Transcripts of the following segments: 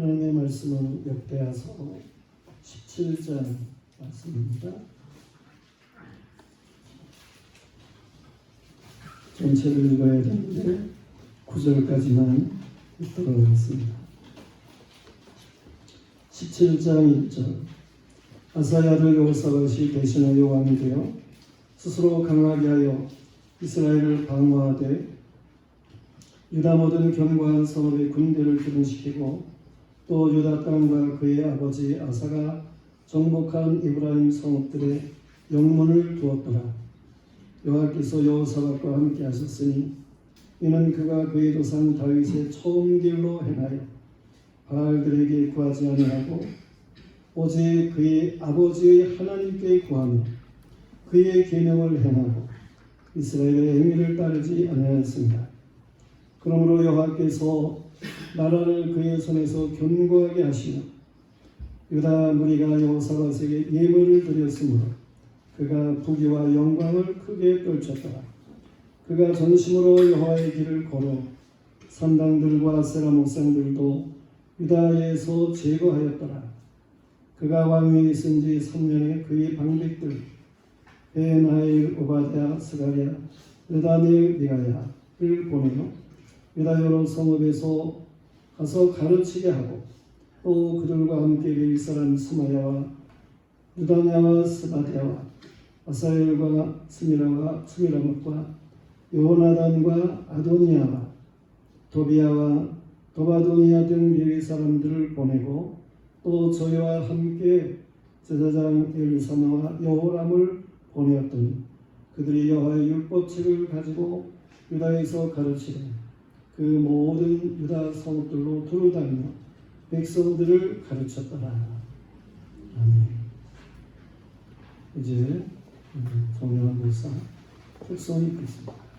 하나님의 말씀은 역대하서 17장 말씀입니다. 전체를 읽어야 되는데 9절까지만 읽도록 하겠습니다. 17장 1절. 아사야를 여호사밧이 대신하여 왕이 되어 스스로 강하게 하여 이스라엘을 방어하되 유다 모든 견고한 성읍의 군대를 기름시키고 또 유다 땅과 그의 아버지 아사가 정복한 에브라임 성읍들의 영문을 두었더라. 여호와께서 여호사밧과 함께 하셨으니 이는 그가 그의 조상 다윗의 처음 길로 행하여 바알들에게 구하지 아니하고 오직 그의 아버지의 하나님께 구하며 그의 계명을 행하고 이스라엘의 행위를 따르지 아니하였습니다. 그러므로 여호와께서 나라를 그의 손에서 견고하게 하시며 유다 무리가 여호사밧에게 예물을 드렸으므로 그가 부귀와 영광을 크게 떨쳤더라. 그가 전심으로 여호와의 길을 걸어 산당들과 아세라 목상들도 유다에서 제거하였더라. 그가 왕위에 있은 지 3년에 그의 방백들 베나일, 오바댜, 스가랴, 르다닐, 미가야를 보내어 유다 여러 성읍에서 가서 가르치게 하고 또 그들과 함께 레위 사람 스마야와 유다냐와 스바랴와 아사엘과 스미라못과 요나단과 아도니아와 도비야와 도바도니아 등 레위 사람들을 보내고 또 저희와 함께 제사장 엘사마와 여호람을 보내었더니 그들이 여호와의 율법책을 가지고 유다에서 가르치되 그 모든 유다 성읍들로 두루다니며 백성들을 가르쳤더라. 아멘. 이제 정연한 목사 특성이 있습니다.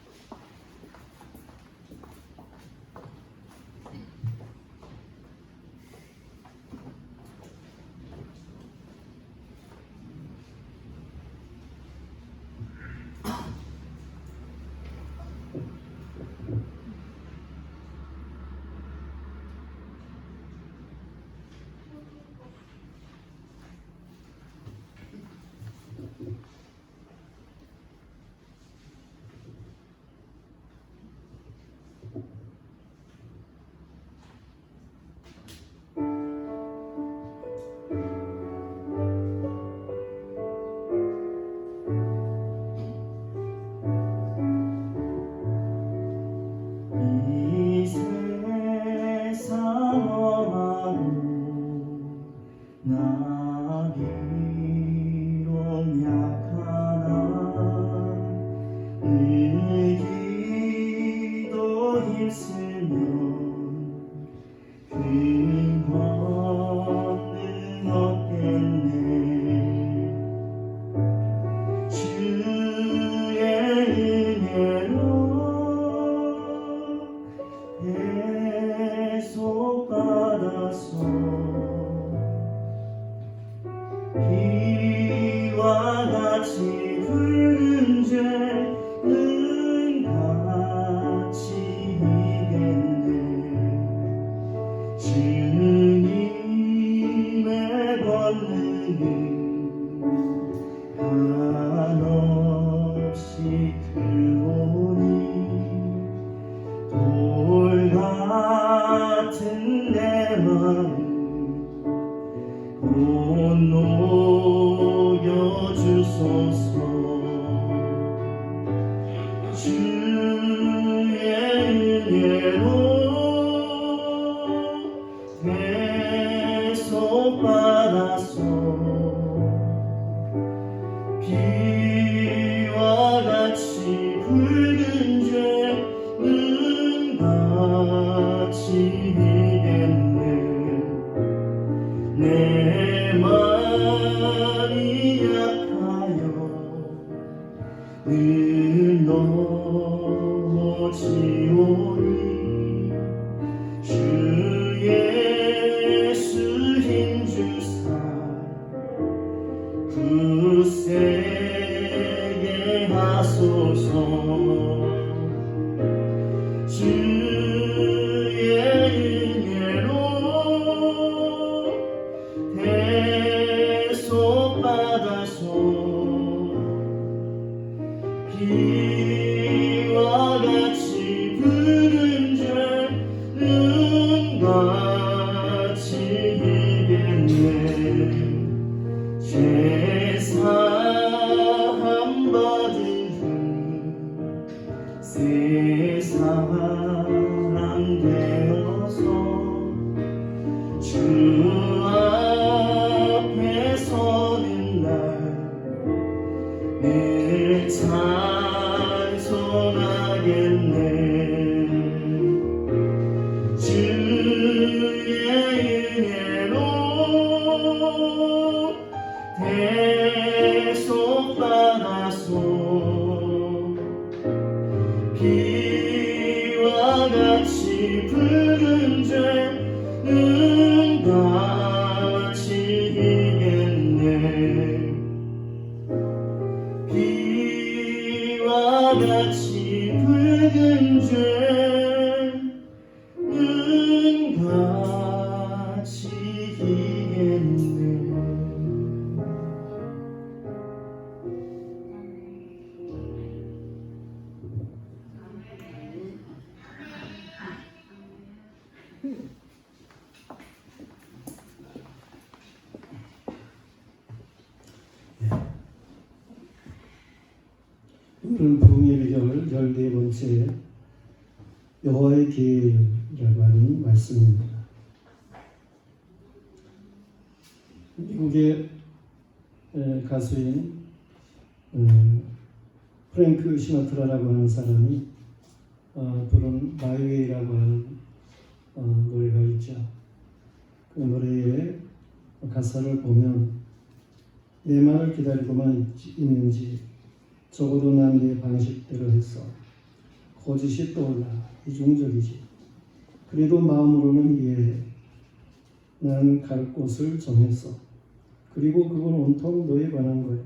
내 마음이 약하여 늘 넘어지오니 주 예수 힘주사 주 앞에 서는 날 늘 찬송하겠네. 주의 은혜로 대속받아서 비와 같이 붉은 죄는 같이 이겼네. 비와 같이 붉은 죄는 같이 이겼네. 오늘은 부흥의 비결 14번째 여호와의 길이라고 하는 말씀입니다. 미국의 가수인 프랭크 시나트라라고 하는 사람이 부른 마이웨이라고 하는 노래가 있죠. 그 노래의 가사를 보면 내 말을 기다리고만 있는지 적어도 난 네 방식대로 했어. 거짓이 떠올라 이중적이지. 그래도 마음으로는 이해해. 난 갈 곳을 정했어. 그리고 그건 온통 너에 관한 거야.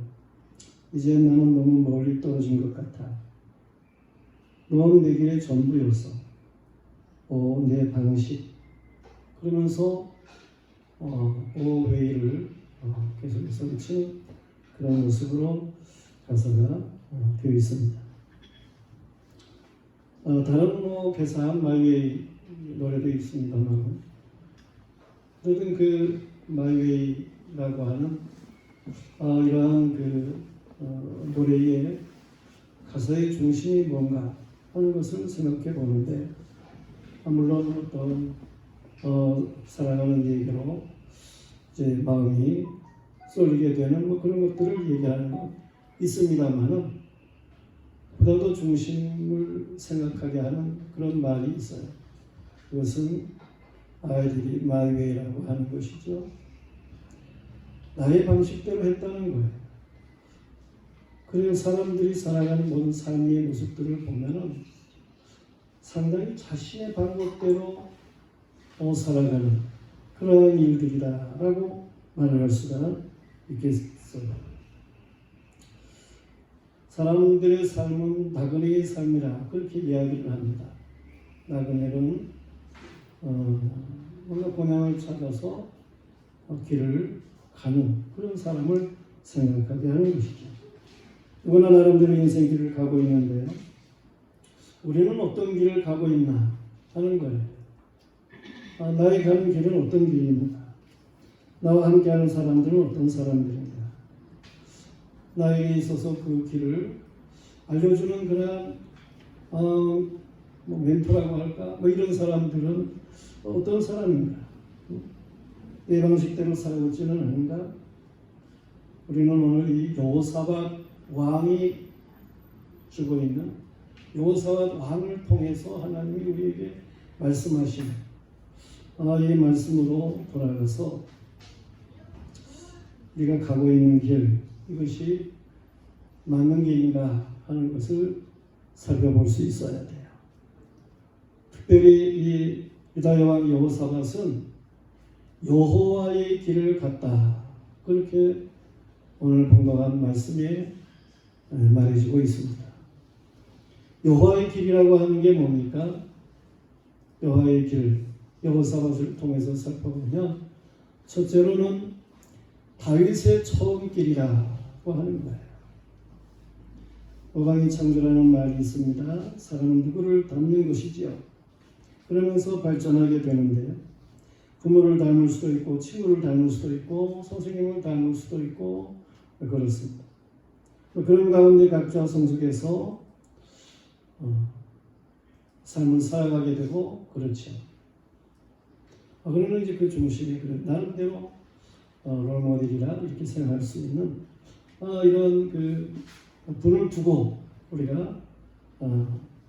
이제 나는 너무 멀리 떨어진 것 같아. 넌 내 길의 전부였어. 내 방식. 그러면서 오웨이를 계속해서 붙이는 그런 모습으로 가사가 되어 있습니다. 다른 개사한 마이웨이 노래도 있습니다만, 어쨌든 그 마이웨이라고 하는 이러한 그 노래의 가사의 중심이 뭔가 하는 것을 생각해 보는데, 물론 어떤 사랑하는 얘기로 이제 마음이 쏠리게 되는 그런 것들을 얘기하는 것 있습니다만은, 보다도 중심을 생각하게 하는 그런 말이 있어요. 그것은 아이들이 마이웨이라고 하는 것이죠. 나의 방식대로 했다는 거예요. 그리고 사람들이 살아가는 모든 삶의 모습들을 보면은 상당히 자신의 방법대로 살아가는 그런 일들이다라고 말을 할 수가 있겠어요. 사람들의 삶은 나그네의 삶이라 그렇게 이야기를 합니다. 나그네는 뭔가 본향을 찾아서 길을 가는 그런 사람을 생각하게 하는 것이죠. 누구나 나름대로 인생길을 가고 있는데요. 우리는 어떤 길을 가고 있나 하는 거예요. 나의 가는 길은 어떤 길입니까? 나와 함께하는 사람들은 어떤 사람들인가? 나에게 있어서 그 길을 알려주는 그런 멘토라고 할까? 이런 사람들은 어떤 사람인가? 내 방식대로 살아오지는 않은가? 우리는 오늘 이 여호사밧 왕이 주고 있는 여호사밧 왕을 통해서 하나님이 우리에게 말씀하시는 이 말씀으로 돌아가서 우리가 가고 있는 길, 이것이 맞는 길인가 하는 것을 살펴볼 수 있어야 돼요. 특별히 이 유다 여왕 여호사밧은 여호와의 길을 갔다. 그렇게 오늘 본문한 말씀에 말해주고 있습니다. 여호와의 길이라고 하는 게 뭡니까? 여호와의 길, 여호사밧을 통해서 살펴보면 첫째로는 다윗의 처음 길이라고 하는 거예요. 어방이 창조라는 말이 있습니다. 사람은 누구를 닮는 것이지요. 그러면서 발전하게 되는데요. 부모를 닮을 수도 있고 친구를 닮을 수도 있고 선생님을 닮을 수도 있고 그렇습니다. 그런 가운데 각자 성숙해서 삶을 살아가게 되고 그렇죠. 그러면 이제 그 중심에 그런 나름대로 롤모델이라 이렇게 생각할 수 있는 이런 그 분을 두고 우리가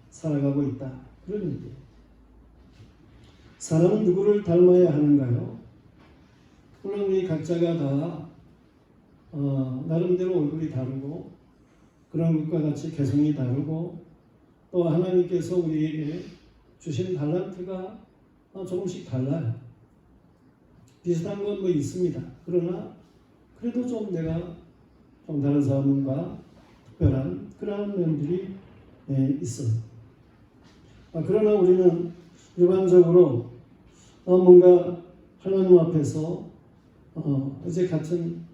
살아가고 있다. 그런 얘기예요. 사람은 누구를 닮아야 하는가요? 물론 우리 각자가 다 나름대로 얼굴이 다르고 그런 것과 같이 개성이 다르고 또 하나님께서 우리에게 주신 달란트가 조금씩 달라요. 비슷한 건 뭐 있습니다. 그러나 그래도 좀 내가 좀 다른 사람과 특별한 그러한 면들이 있어요. 그러나 우리는 일반적으로 뭔가 하나님 앞에서 이제 같은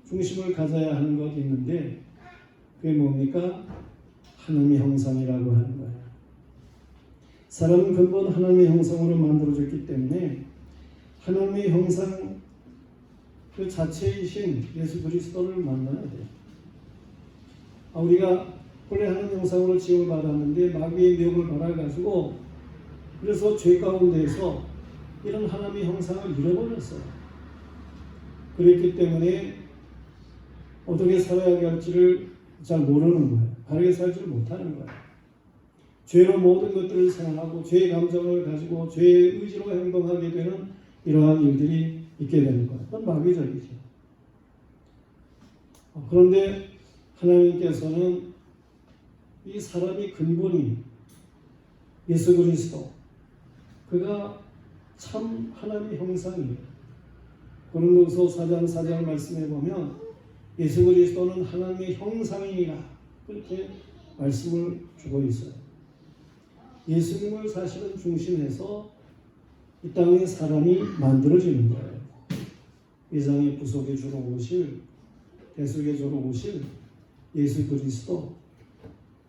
중심을 가져야 하는 것이 있는데 그게 뭡니까? 하나님의 형상이라고 하는 거예요. 사람은 근본 하나님의 형상으로 만들어졌기 때문에 하나님의 형상 그 자체이신 예수 그리스도를 만나야 돼요. 우리가 원래 하나님 형상으로 지음을 받았는데 마귀의 미혹을 받아가지고 그래서 죄 가운데에서 이런 하나님의 형상을 잃어버렸어요. 그랬기 때문에 어떻게 살아야 할지를 잘 모르는 거예요. 바르게 살지를 못하는 거예요. 죄로 모든 것들을 생각하고 죄의 감정을 가지고 죄의 의지로 행동하게 되는 이러한 일들이 있게 되는 거예요. 그건 마귀적이죠. 그런데 하나님께서는 이 사람이 근본이 예수 그리스도 그가 참 하나님의 형상이에요. 고린도서 4장 4절 말씀에 보면 예수 그리스도는 하나님의 형상이라 그렇게 말씀을 주고 있어요. 예수님을 사실은 중심해서 이 땅에 사람이 만들어지는 거예요. 이 구속의 주로 오실 대속의 주로 오실 예수 그리스도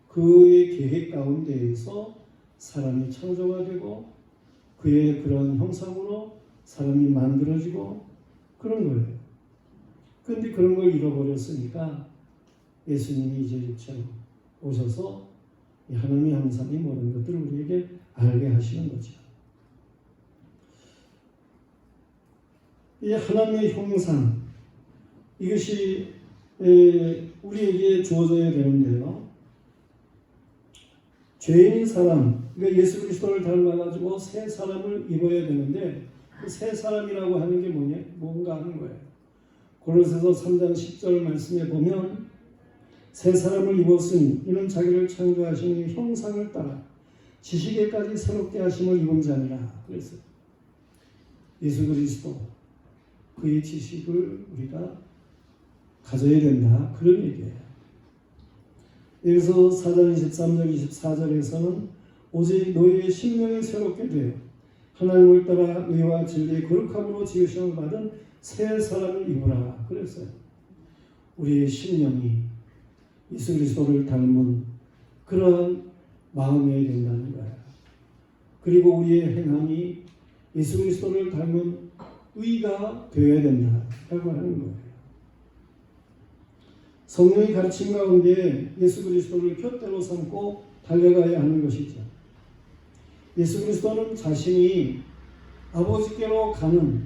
그의 계획 가운데에서 사람이 창조가 되고 그의 그런 형상으로 사람이 만들어지고 그런 거예요. 그런데 그런 걸 잃어버렸으니까 예수님이 이제 오셔서 하나님의 형상이 모든 것들을 우리에게 알게 하시는 거죠. 이 하나님의 형상 이것이 우리에게 주어져야 되는데요. 죄인인 사람, 그러니까 예수 그리스도를 닮아가지고 새 사람을 입어야 되는데 그 새 사람이라고 하는 게 뭔가 하는 거예요. 고린도서 3장 10절 말씀에 보면 새 사람을 입었으니 이는 자기를 창조하신 형상을 따라 지식에까지 새롭게 하심을 입은 자니라. 그래서 예수 그리스도 그의 지식을 우리가 가져야 된다. 그런 얘기예요. 여기서 4장 23절 24절에서는 오직 너희의 심령이 새롭게 되어 하나님을 따라 의와 진리의 거룩함으로 지으심을 받은 새 사람을 입으라. 그랬어요. 우리의 심령이 예수 그리스도를 닮은 그러한 마음이어야 된다는 거예요. 그리고 우리의 행함이 예수 그리스도를 닮은 의가 되어야 된다라고 하는 거예요. 성령의 가르침 가운데 예수 그리스도를 푯대로 삼고 달려가야 하는 것이죠. 예수 그리스도는 자신이 아버지께로 가는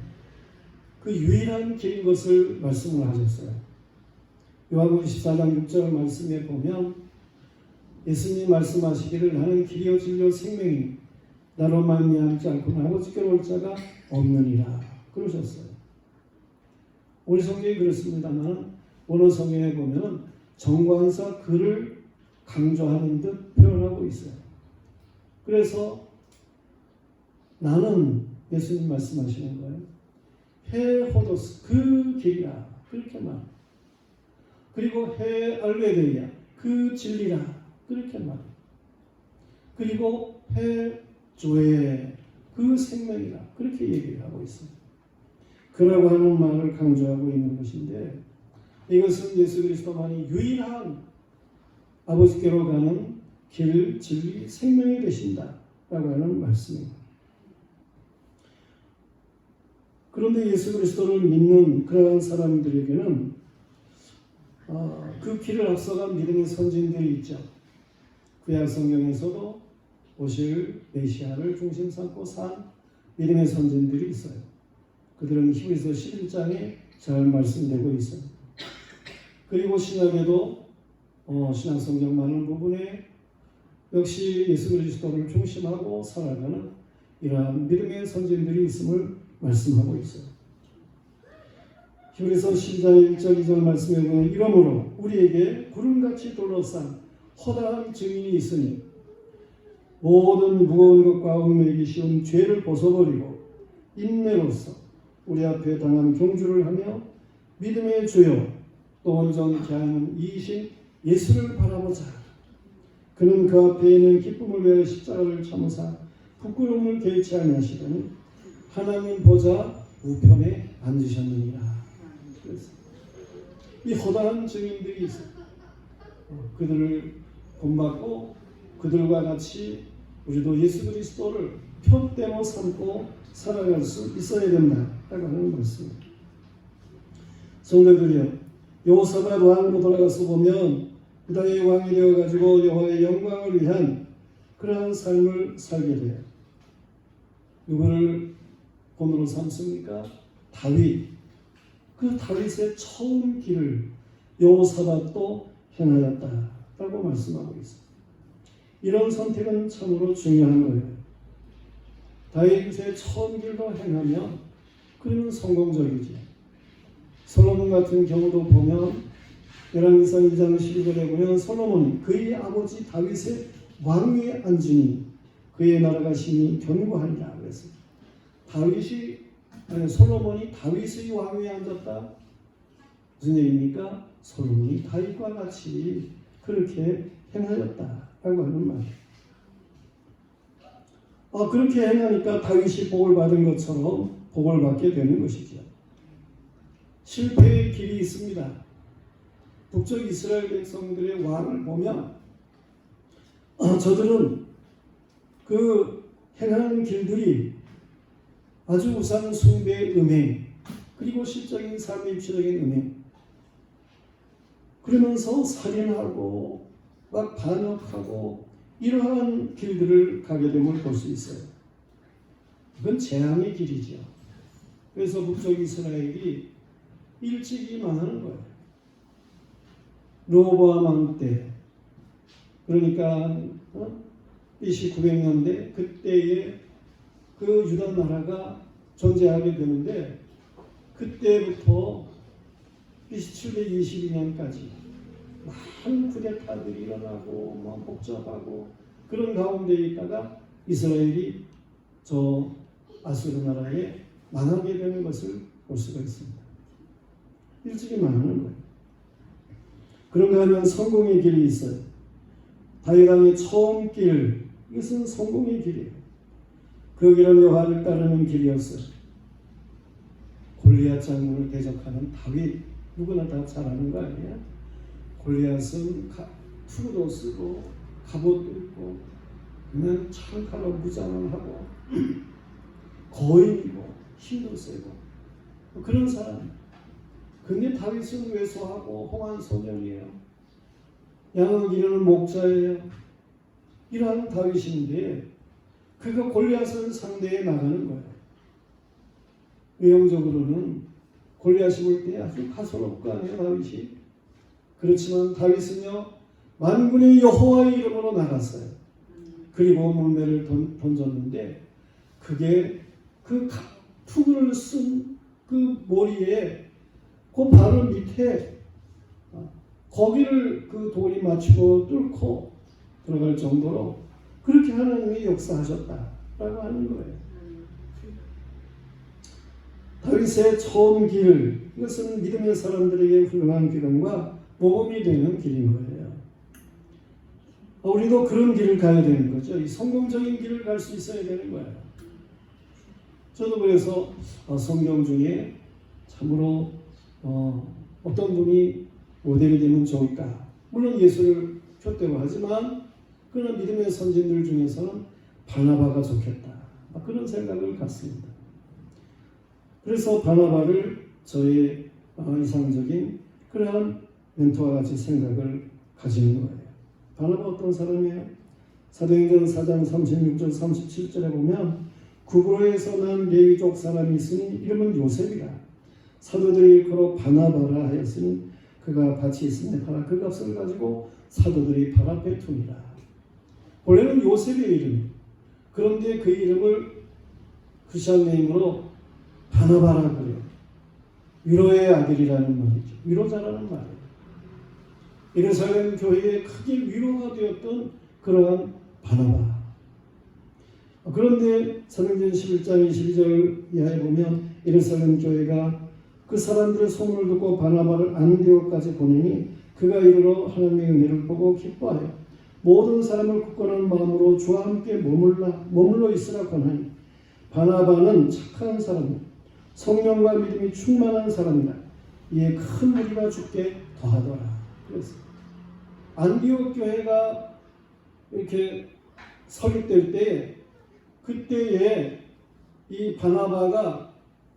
그 유일한 길인 것을 말씀을 하셨어요. 요한복음 14장 6절 말씀에 보면 예수님 말씀하시기를 나는 길이요 진리요 생명이니 나로 말미암지 않고는 아버지께로 올 자가 없느니라 그러셨어요. 우리 성경이 그렇습니다만 오늘 성경에 보면 정관사 그를 강조하는 듯 표현하고 있어요. 그래서 나는 예수님 말씀하시는 거예요. 헤호도스 그 길이라 그렇게 말. 그리고 헤 알베데이아 그 진리라 그렇게 말. 그리고 헤 조에 그 생명이라 그렇게 얘기를 하고 있습니다. 그라고 하는 말을 강조하고 있는 것인데 이것은 예수 그리스도만이 유일한 아버지께로 가는 길, 진리, 생명이 되신다라고 하는 말씀입니다. 그런데 예수 그리스도를 믿는 그러한 사람들에게는 그 길을 앞서간 믿음의 선진들이 있죠. 구약 성경에서도 오실 메시아를 중심 삼고 산 믿음의 선진들이 있어요. 그들은 히브리서 11장에 잘 말씀되고 있어요. 그리고 신약에도 신약 성경 많은 부분에 역시 예수 그리스도를 중심하고 살아가는 이러한 믿음의 선진들이 있음을 말씀하고 있어요. 히브리서 12장 1절 2절 말씀에 보면 이러므로 우리에게 구름같이 둘러싼 허다한 증인이 있으니 모든 무거운 것과 얽매이기 쉬운 죄를 벗어버리고 인내로서 우리 앞에 당한 경주를 하며 믿음의 주요 또 온전케 하는 이이신 예수를 바라보자. 그는 그 앞에 있는 기쁨을 위하여 십자가를 참으사 부끄러움을 개의치 아니하시더니 하나님 보좌 우편에 앉으셨느니라. 그래서 이 허다한 증인들이 있어요. 그들을 본받고 그들과 같이 우리도 예수 그리스도를 표대로 삼고 살아갈 수 있어야 된다라고 하는 말씀입니다. 성도들이요, 여호사밧 왕으로 돌아가서 보면 유다의 왕이 되어가지고 여호와의 영광을 위한 그러한 삶을 살게 돼요. 누구를 본으로 삼습니까? 다윗. 그 다윗의 처음 길을 여호사밧도 행하였다라고 말씀하고 있습니다. 이런 선택은 참으로 중요한 거예요. 다윗의 처음 길도 행하면 그러면 성공적이지. 솔로몬 같은 경우도 보면 열왕기상 2장 12절에 보면 솔로몬이 그의 아버지 다윗의 왕위에 앉으니 그의 나라가 심히 견고하니라 그랬습니다. 솔로몬이 다윗의 왕위에 앉았다. 무슨 얘기입니까? 솔로몬이 다윗과 같이 그렇게 행하였다라고 하는 말이에요. 그렇게 행하니까 다윗이 복을 받은 것처럼 복을 받게 되는 것이죠. 실패의 길이 있습니다. 북쪽 이스라엘 백성들의 왕을 보면 저들은 그 행하는 길들이 아주 우상 숭배의 음행 그리고 실적인 삶의 입체적인 음행 그러면서 살인하고 막 반역하고 이러한 길들을 가게 됨을 볼 수 있어요. 이건 재앙의 길이죠. 그래서 북쪽 이스라엘이 일찍이 망하는 거예요. 르호보암 왕 때, 그러니까 BC 900년대 그때에 그 유다 나라가 존재하게 되는데 그때부터 BC 722년까지 많은 쿠데타들이 일어나고 복잡하고 그런 가운데 있다가 이스라엘이 저 아수르 나라에 망하게 되는 것을 볼 수가 있습니다. 일찍이 망하는 거예요. 그런가 하면 성공의 길이 있어요. 다윗 왕의 처음 길, 이것은 성공의 길이에요. 그 길은 여호와를 따르는 길이었어요. 골리앗 장군을 대적하는 다윗, 누구나 다 잘 아는 거 아니에요? 골리앗은 투구도 쓰고 갑옷도 입고 그냥 창칼로 무장을 하고 거인이고 힘도 세고 그런 사람. 근데 다윗은 왜소하고 홍한 소년이에요. 양을 기르는 목자예요. 이러한 다윗인데 그가 골리앗을 상대해 나가는 거예요. 외형적으로는 골리앗이 볼 때 아주 가소롭고 하네요, 다윗이. 그렇지만 다윗은요, 만군의 여호와의 이름으로 나갔어요. 그리고 물매를 던졌는데 그게 그 투구를 쓴 그 머리에 그 바로 밑에 거기를 그 돌이 맞추고 뚫고 들어갈 정도로 그렇게 하나님이 역사하셨다라고 하는 거예요. 다윗의 처음 길, 이것은 믿음의 사람들에게 훌륭한 기름과 모범이 되는 길인 거예요. 우리도 그런 길을 가야 되는 거죠. 이 성공적인 길을 갈 수 있어야 되는 거예요. 저도 그래서 성경 중에 참으로 어떤 분이 모델이 되면 좋을까? 물론 예수를 표대로 하지만 그런 믿음의 선진들 중에서는 바나바가 좋겠다. 그런 생각을 갖습니다. 그래서 바나바를 저의 이상적인 그러한 멘토와 같이 생각을 가지는 거예요. 바나바 어떤 사람이에요? 사도행전 4장 36절 37절에 보면 구브로에서 난 레위족 사람이 있으니 이름은 요셉이라. 사도들이 그로 바나바라 하였으니 그가 밭이 있으니 팔아 그 값을 가지고 사도들이 팔아 베투니라. 원래는 요셉의 이름이, 그런데 그 이름을 크리스천 네임으로 바나바라 그래요. 위로의 아들이라는 말이죠. 위로자라는 말이에요. 예루살렘 교회에 크게 위로가 되었던 그러한 바나바. 그런데 사도행전 11장 22절 이하에 보면 예루살렘 교회가 그 사람들의 소문을 듣고 바나바를 안디옥까지 보내니 그가 이르러 하나님의 은혜를 보고 기뻐하여 모든 사람을 굳건한 마음으로 주와 함께 머물러 있으라 권하니 바나바는 착한 사람이요 성령과 믿음이 충만한 사람이라. 이에 큰 무리가 죽게 더하더라. 그래서 안디옥 교회가 이렇게 설립될 때 그때에 이 바나바가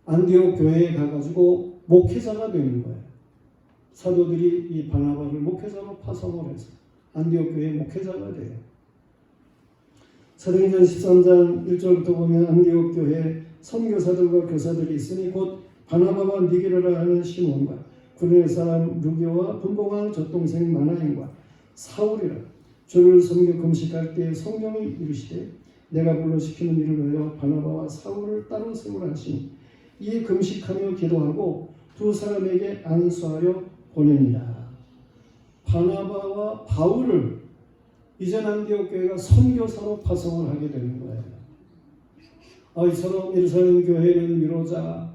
안디옥 교회에 가가지고 목회자가 되는 거예요. 사도들이 이 바나바를 목회자로 파송을 해서 안디옥 교회의 목회자가 돼요. 사도행전 13장 1절부터 보면 안디옥 교회에 선교사들과 교사들이 있으니 곧 바나바와 니게르라 하는 시몬과 구레네 사람 루기오와 분봉왕 젖동생 마나행과 사울이라. 주를 섬겨 금식할 때 성령이 이르시되 내가 불러 시키는 일을 위하여 바나바와 사울을 따로 세우라 하시니 이에 금식하며 기도하고 두 사람에게 안수하여 보내니라. 바나바와 바울을 이전 안디옥 교회가 선교사로 파송을 하게 되는 거예요. 이처럼 예루살렘 교회는 위로자,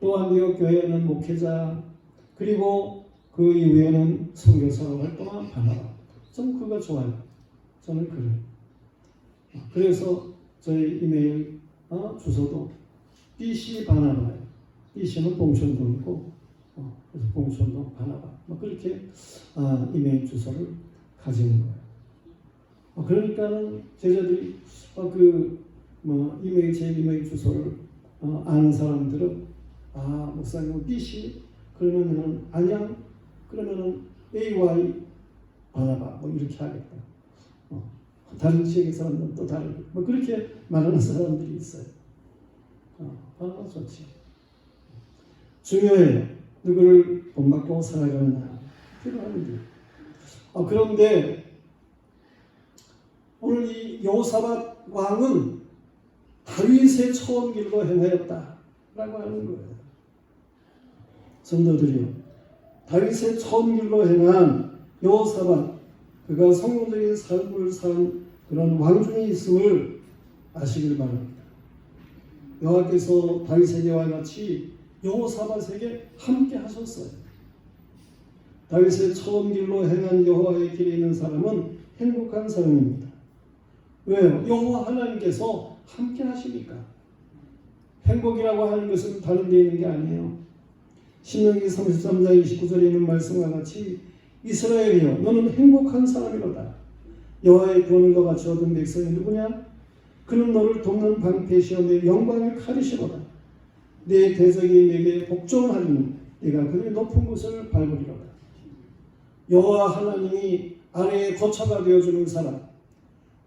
또 안디옥 교회는 목회자, 그리고 그 이후에는 선교사로 활동한 바나바. 전 그거 좋아요. 저는 그래요. 그래서 저희 이메일 주소도 BC 바나바예요. BC는 봉천동이고 그래서 봉천동 바나바. 그렇게 이메일 주소를 가지는 거예요. 그러니까는 제자들이 제 이메일 주소를 아는 사람들은 목사님 BC 그러면은 안양 그러면은 AY 바나바 이렇게 하겠다. 다른 지역의 사람들은 또 다르고 그렇게 말하는 사람들이 있어요. 바나바 좋지. 중요해요. 누구를 본받고 살아가느냐 필요한 일. 그런데 오늘 이 여호사밧 왕은 다윗의 처음 길로 행하였다라고 하는 거예요. 성도들이요, 다윗의 처음 길로 행한 여호사밧, 그가 성공적인 삶을 산 그런 왕중이 있음을 아시길 바랍니다. 여호와께서 다윗에게와 같이 여호사밧에게 함께 하셨어요. 다윗의 처음 길로 행한 여호와의 길에 있는 사람은 행복한 사람입니다. 왜요? 여호와 하나님께서 함께 하시니까. 행복이라고 하는 것은 다른 데 있는 게 아니에요. 신명기 33장 29절에 있는 말씀과 같이 이스라엘이여 너는 행복한 사람이로다. 여호와의 구원을 너 같이 얻은 백성이 누구냐? 그는 너를 돕는 방패시여 내 영광의 칼이시로다. 내 대적이 내게 복종하리니 네가 그의 높은 곳을 밟으리로다. 여호와 하나님이 아래에 거처가 되어주는 사람,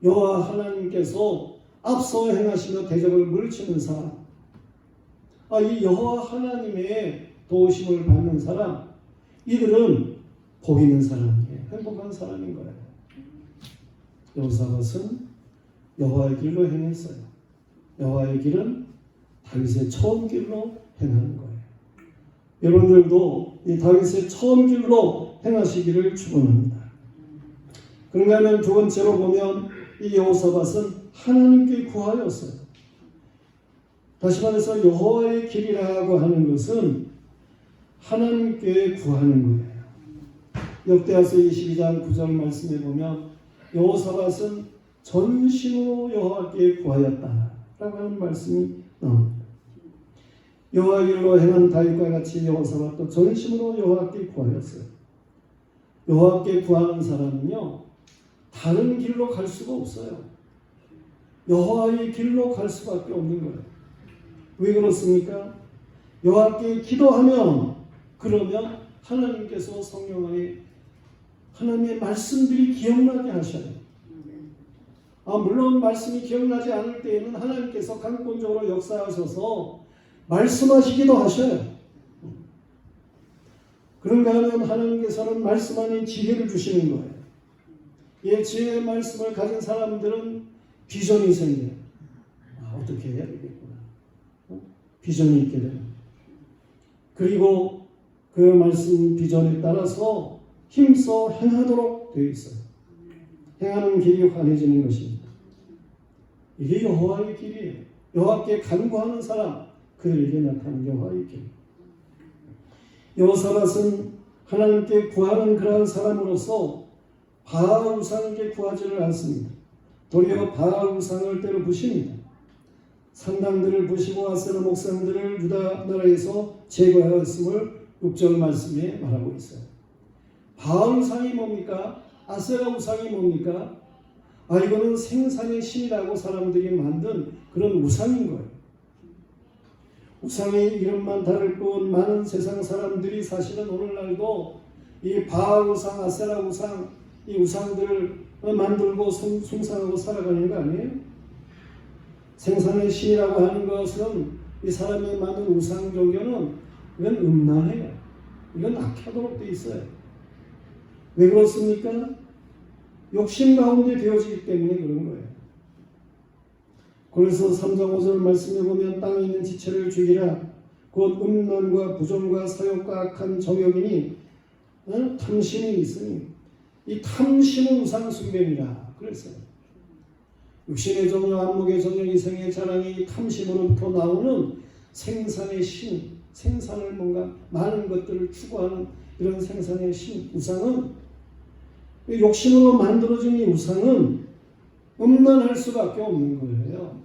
여호와 하나님께서 앞서 행하시며 대적을 물리치는 사람, 이 여호와 하나님의 도우심을 받는 사람, 이들은 복 있는 사람이에요. 행복한 사람인 거예요. 여호사밧은 여호와의 길로 행했어요. 여호와의 길은 다윗의 처음 길로 행하는 거예요. 여러분들도 이 다윗의 처음 길로 행하시기를 축원합니다. 그런가 하면 두 번째로 보면 이 여호사밧은 하나님께 구하였어요. 다시 말해서 여호와의 길이라고 하는 것은 하나님께 구하는 거예요. 역대하서 22장 9절 말씀에 보면 여호사밧은 전심으로 여호와께 구하였다라고 하는 말씀이 나옵니다. 여호와의 길로 행한 다윗과 같이 여호사밧도 전심으로 여호와께 구하였어요. 여호와께 구하는 사람은요, 다른 길로 갈 수가 없어요. 여호와의 길로 갈 수밖에 없는 거예요. 왜 그렇습니까? 여호와께 기도하면, 그러면 하나님께서 성령 안에 하나님의 말씀들이 기억나게 하셔요. 물론 말씀이 기억나지 않을 때에는 하나님께서 강권적으로 역사하셔서 말씀하시기도 하셔요. 그런가 하면 하나님께서는 말씀 아닌 지혜를 주시는 거예요. 이 지혜의 말씀을 가진 사람들은 비전이 생겨요. 어떻게 해야 되겠구나. 비전이 있게 되는. 그리고 그 말씀 비전에 따라서 힘써 행하도록 되어 있어요. 행하는 길이 환해지는 것입니다. 이게 여호와의 길이에요. 여호와께 간구하는 사람, 그들에게 나타나는 여호와의 길. 여호사밧은 하나님께 구하는 그러한 사람으로서 바알 우상에게 구하지를 않습니다. 도리어 바알 우상을 때로 부십니다. 산당들을 부시고 아세라 목상들을 유다 나라에서 제거하였음을 6절 말씀에 말하고 있어요. 바알 우상이 뭡니까? 아세라 우상이 뭡니까? 이거는 생산의 신이라고 사람들이 만든 그런 우상인 거예요. 우상의 이름만 다를 뿐 많은 세상 사람들이 사실은 오늘날도 이 바알 우상, 아세라 우상, 이 우상들을 만들고 숭상하고 살아가는 거 아니에요? 생산의 신이라고 하는 것은 이 사람이 만든 우상 종교는 이건 음란해요. 이건 악하도록 되어 있어요. 왜 그렇습니까? 욕심 가운데 되어지기 때문에 그런 거예요. 그래서 3장 5절 말씀에 보면 땅에 있는 지체를 죽이라. 곧 음란과 부정과 사욕과 악한 정욕이니 탐심이 있으니 이 탐심은 우상 숭배니라 그랬어요. 육신의 정욕, 안목의 정욕, 이생의 자랑이 이 탐심으로부터 나오는 생산의 신, 생산을 뭔가 많은 것들을 추구하는 이런 생산의 신, 우상은 욕심으로 만들어진 이 우상은 음란할 수밖에 없는 거예요.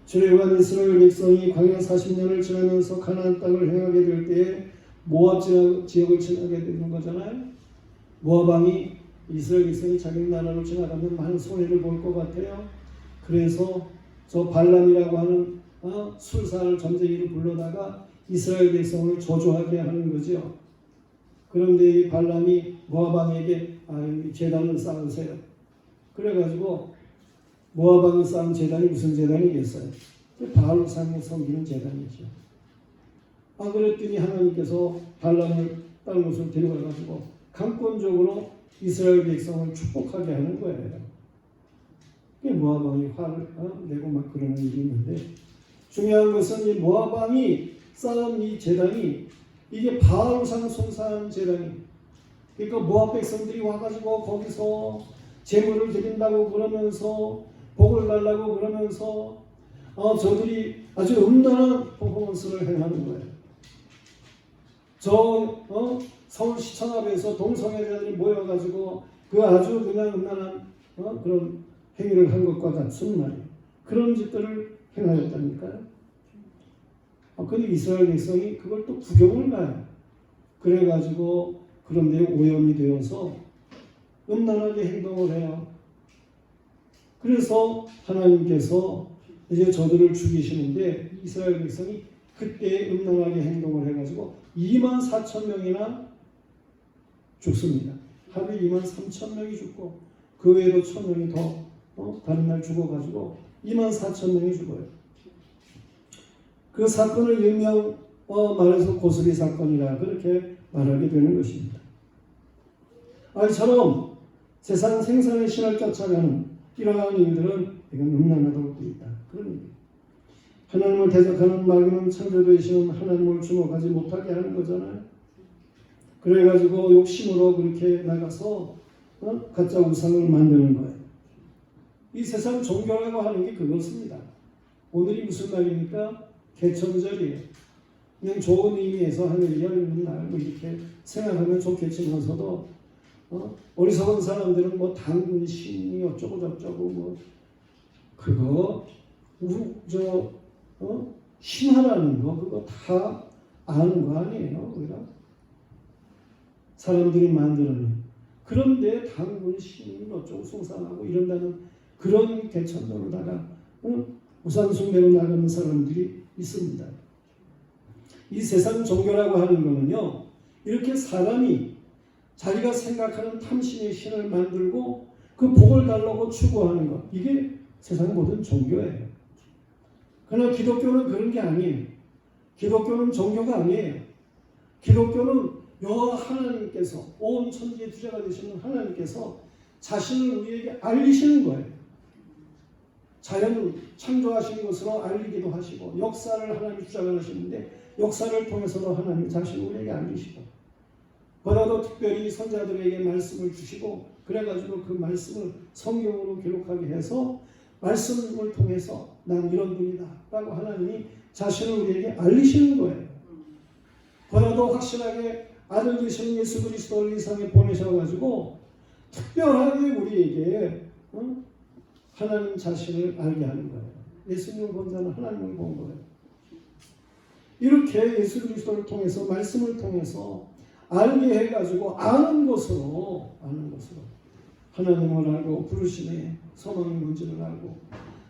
출애굽한 이스라엘 백성이 광야 40년을 지나면서 가나안 땅을 행하게 될 때에 모압 지역을 지나게 되는 거잖아요. 모압 왕이 이스라엘 백성이 자기 나라로 지나가면 많은 손해를 볼 것 같아요. 그래서 저 발람이라고 하는 술사를 점쟁이를 불러다가 이스라엘 백성을 저주하게 하는 거죠. 그런데 이 발람이 모압 왕에게 제단을 쌓으세요. 그래가지고 모압 왕이 쌓은 제단이 무슨 제단이겠어요? 바알 우상을 섬기는 제단이죠. 그랬더니 하나님께서 발람을 다른 곳으로 데려가가지고 강권적으로 이스라엘 백성을 축복하게 하는 거예요. 모압 왕이 화를 내고 막 그러는 일이 있는데, 중요한 것은 이 모압 왕이 쌓은 이 제단이 이게 바알 우상 숭상한 제단이. 그러니까 모압 백성들이 와가지고 거기서 제물을 드린다고 그러면서 복을 달라고 그러면서 저들이 아주 음란한 퍼포먼스를 행하는 거예요. 서울시청 앞에서 동성애자들이 모여가지고 그 아주 그냥 음란한 그런 행위를 한 것과 같은 말이에요. 그런 짓들을 행하였다니까요. 근데 이스라엘 백성이 그걸 또 구경을 가요. 그래가지고 그런데 오염이 되어서 음란하게 행동을 해요. 그래서 하나님께서 이제 저들을 죽이시는데 이스라엘 백성이 그때 음란하게 행동을 해가지고 24,000명이나 죽습니다. 하루에 23,000명이 죽고 그 외에도 1,000명이 더 다른 날 죽어가지고 24,000명이 죽어요. 그 사건을 일명 말해서 고스리 사건이라 그렇게 말하게 되는 것입니다. 이처럼 세상 생산의 신을 쫓아가는 이러한 일들은 이건 음란하도록 되어 있다. 그런 얘기예요. 하나님을 대적하는 마귀는 창조되시는 하나님을 주목하지 못하게 하는 거잖아요. 그래가지고 욕심으로 그렇게 나가서 가짜 우상을 만드는 거예요. 이 세상 종교라고 하는 게 그것입니다. 오늘이 무슨 날입니까? 개천절이에요. 그냥 좋은 의미에서 하늘이 열리는 날 이렇게 생각하면 좋겠지만서도 어리석은 사람들은 당군 신이 어쩌고 저쩌고 그거 신하라는 거 그거 다 아는 거 아니에요? 우리가 사람들이 만드는. 그런데 당군 신이 어쩌고 숭상하고 이런다는 그런 개천도로다가 우상 숭배로 나가는 사람들이 있습니다. 이 세상 종교라고 하는 거는요, 이렇게 사람이 자기가 생각하는 탐심의 신을 만들고 그 복을 달라고 추구하는 것, 이게 세상 모든 종교예요. 그러나 기독교는 그런 게 아니에요. 기독교는 종교가 아니에요. 기독교는 여호와 하나님께서, 온 천지의 주자가 되시는 하나님께서 자신을 우리에게 알리시는 거예요. 자연을 창조하신 것으로 알리기도 하시고, 역사를 하나님이 주장하시는데 역사를 통해서도 하나님 자신을 우리에게 알리시고, 보다도 특별히 선자들에게 말씀을 주시고, 그래가지고 그 말씀을 성경으로 기록하게 해서 말씀을 통해서 난 이런 분이다 라고 하나님이 자신을 우리에게 알리시는 거예요. 보다도 확실하게 아들 되시는 예수 그리스도를 이 세상에 보내셔가지고 특별하게 우리에게 하나님 자신을 알게 하는 거예요. 예수님을 본 자는 하나님을 본 거예요. 이렇게 예수 그리스도를 통해서, 말씀을 통해서 알게 해가지고 아는 것으로 하나님을 알고 부르심의 소망이 뭔지를 알고,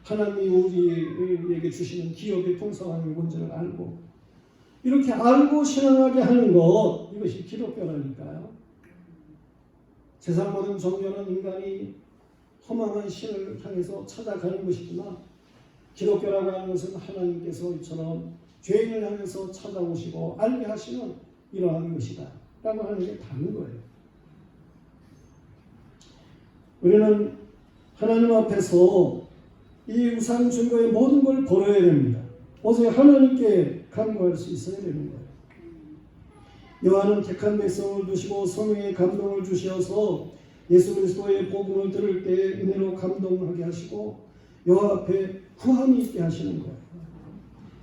하나님이 우리에게 주시는 기업의 풍성함이 뭔지를 알고, 이렇게 알고 신앙하게 하는 것, 이것이 기독교라니까요. 세상 모든 종교는 인간이 허망한 신을 향해서 찾아가는 것이지만, 기독교라고 하는 것은 하나님께서 이처럼 죄인을 향해서 찾아오시고 알게 하시는 이러한 것이다 라고 하는 게 다른 거예요. 우리는 하나님 앞에서 이 우상 증거의 모든 걸 버려야 됩니다. 오직 하나님께 간구할 수 있어야 되는 거예요. 여호와는 택한 백성을 두시고 성령의 감동을 주셔서 예수 그리스도의 복음을 들을 때 은혜로 감동하게 하시고 여호와 앞에 구함이 있게 하시는 거예요.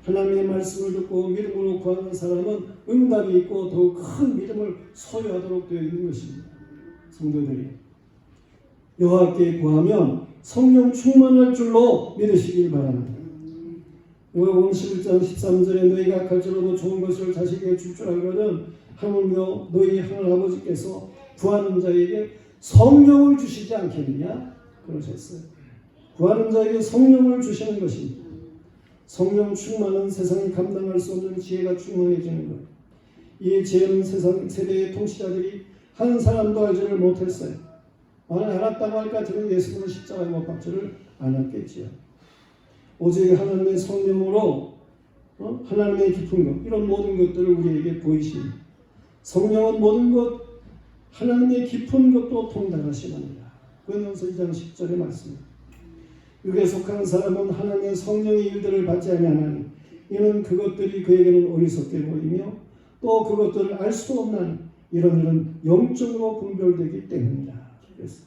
하나님의 말씀을 듣고 믿음으로 구하는 사람은 응답이 있고 더욱 큰 믿음을 소유하도록 되어 있는 것입니다. 성도들이 여호와께 구하면 성령 충만할 줄로 믿으시길 바랍니다. 요한복음 11장 13절에 너희가 갈지라도 좋은 것을 자식에게 줄 줄 알거든 하물며 너희 하늘 아버지께서 구하는 자에게 성령을 주시지 않겠느냐 그러셨어요. 구하는 자에게 성령을 주시는 것입니다. 성령 충만은 세상이 감당할 수 없는 지혜가 충만해지는 것. 이 지혜는 세상 세대의 통치자들이 한 사람도 알지를 못했어요. 만약 알았다고 할 같으면 예수님은 십자가에 못 박지를 않았겠지요. 오직 하나님의 성령으로 하나님의 깊은 것, 이런 모든 것들을 우리에게 보이십니다. 성령은 모든 것, 하나님의 깊은 것도 통달하시느니라. 고린도서 2장 10절의 말씀입니다. 육에 속한 사람은 하나님의 성령의 일들을 받지 아니하나니 이는 그것들이 그에게는 어리석게 보이며 또 그것들을 알 수 없나니 이런 영적으로 분별되기 때문이다. 그래서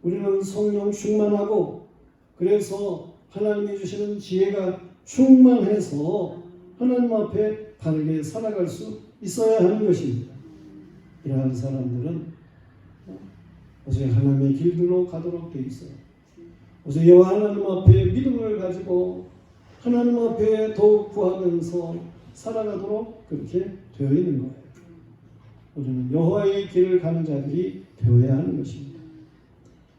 우리는 성령 충만하고, 그래서 하나님이 주시는 지혜가 충만해서 하나님 앞에 바르게 살아갈 수 있어야 하는 것입니다. 이러한 사람들은 오직 하나님의 길들로 가도록 되어 있어요. 오직 여호와 하나님 앞에 믿음을 가지고 하나님 앞에 더욱 구하면서 살아가도록 그렇게 되어 있는 거예요. 우리는 여호와의 길을 가는 자들이 되어야 하는 것입니다.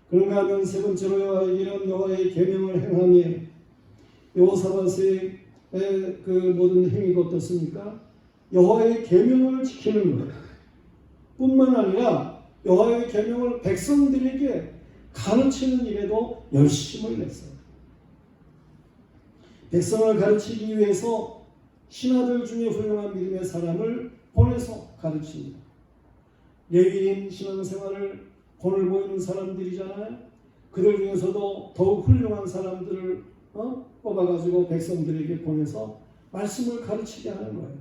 그런가 하면 세 번째로 여호와의 길은 여호와의 계명을 행하며, 여호사밧의 그 모든 행위가 어떻습니까? 여호와의 계명을 지키는 거예요. 뿐만 아니라 여호와의 계명을 백성들에게 가르치는 일에도 열심을 냈어요. 백성을 가르치기 위해서 신하들 중에 훌륭한 믿음의 사람을 보내서 가르칩니다. 레위인 신앙생활을 본을 보이는 사람들이잖아요. 그들 중에서도 더욱 훌륭한 사람들을 뽑아가지고 백성들에게 보내서 말씀을 가르치게 하는 거예요.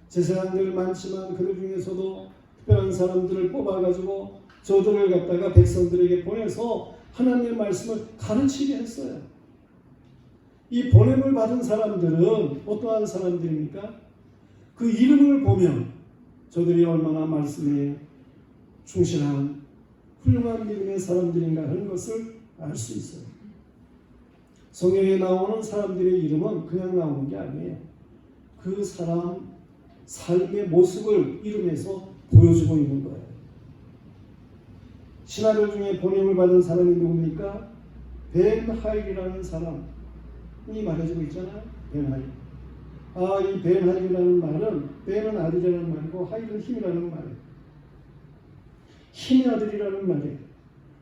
제사장들 많지만 그들 중에서도 특별한 사람들을 뽑아가지고 저들을 갖다가 백성들에게 보내서 하나님의 말씀을 가르치게 했어요. 이 보냄을 받은 사람들은 어떠한 사람들입니까? 그 이름을 보면 저들이 얼마나 말씀에 충실한 훌륭한 믿음의 사람들인가 하는 것을 알 수 있어요. 성경에 나오는 사람들의 이름은 그냥 나오는 게 아니에요. 그 사람 삶의 모습을 이름에서 보여주고 있는 거예요. 신하들 중에 보냄을 받은 사람이 누굽니까? 벤하일이라는 사람이 말해주고 있잖아요. 벤하일. 이 벤하일이라는 말은, 벤은 아들이라는 말이고 하일은 힘이라는 말이에요. 힘의 아들이라는 말이에요.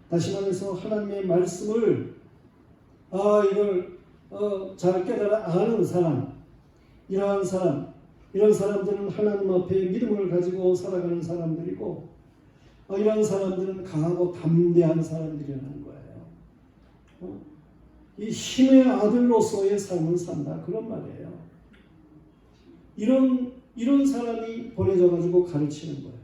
다시 말해서 하나님의 말씀을 이걸 잘 깨달아 아는 사람, 이런 사람들은 하나님 앞에 믿음을 가지고 살아가는 사람들이고, 이런 사람들은 강하고 담대한 사람들이라는 거예요. 이 힘의 아들로서의 삶을 산다, 그런 말이에요. 이런 사람이 보내져 가지고 가르치는 거예요.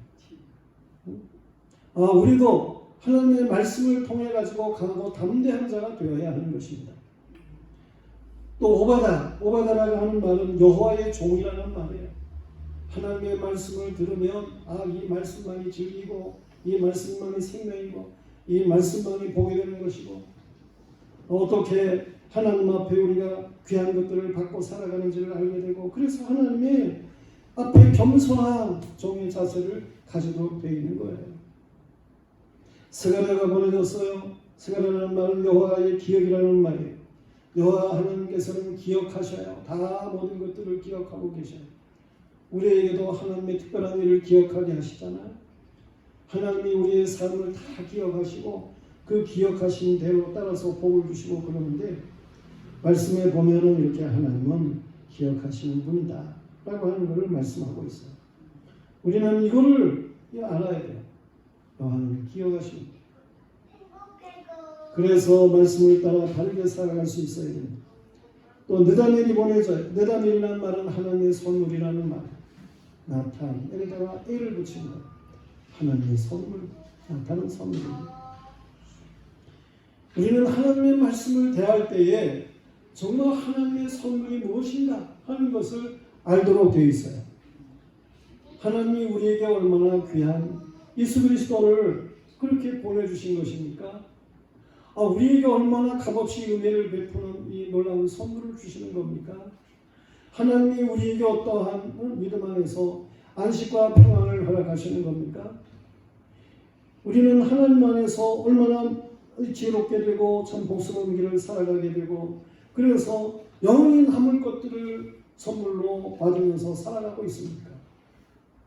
우리도 하나님의 말씀을 통해 가지고 강하고 담대한 자가 되어야 하는 것입니다. 또 오바다라고 하는 말은 여호와의 종이라는 말이에요. 하나님의 말씀을 들으면 이 말씀만이 진리고, 이 말씀만이 생명이고, 이 말씀만이 복이 되는 것이고, 어떻게 하나님 앞에 우리가 귀한 것들을 받고 살아가는지를 알게 되고, 그래서 하나님의 앞에 겸손한 종의 자세를 가지고 되어 있는 거예요. 스가랴가 보내졌어요. 스가랴라는 말은 여호와의 기억이라는 말이에요. 여호와 하나님께서는 기억하셔요. 다 모든 것들을 기억하고 계셔요. 우리에게도 하나님의 특별한 일을 기억하게 하시잖아요. 하나님이 우리의 삶을 다 기억하시고 그 기억하신 대로 따라서 복을 주시고 그러는데, 말씀에 보면은 이렇게 하나님은 기억하시는 분이다 라고 하는 것을 말씀하고 있어요. 우리는 이거를 알아야 돼요. 하나님 기억하십니다. 그래서 말씀을 따라 바르게 살아갈 수 있어야 됩니다. 또 느다멜이 보내져요. 느다멜이라는 말은 하나님의 선물이라는 말. 나탄, 여기다가 A를 붙인 거예요. 하나님의 선물, 나타는 선물입니다. 우리는 하나님의 말씀을 대할 때에 정말 하나님의 선물이 무엇인가 하는 것을 알도록 되어 있어요. 하나님이 우리에게 얼마나 귀한 예수 그리스도를 그렇게 보내주신 것입니까? 우리에게 얼마나 값없이 은혜를 베푸는 이 놀라운 선물을 주시는 겁니까? 하나님이 우리에게 어떠한 믿음 안에서 안식과 평안을 허락하시는 겁니까? 우리는 하나님 안에서 얼마나 지혜롭게 되고 참 복스러운 길을 살아가게 되고, 그래서 영원히 남을 것들을 선물로 받으면서 살아가고 있습니까?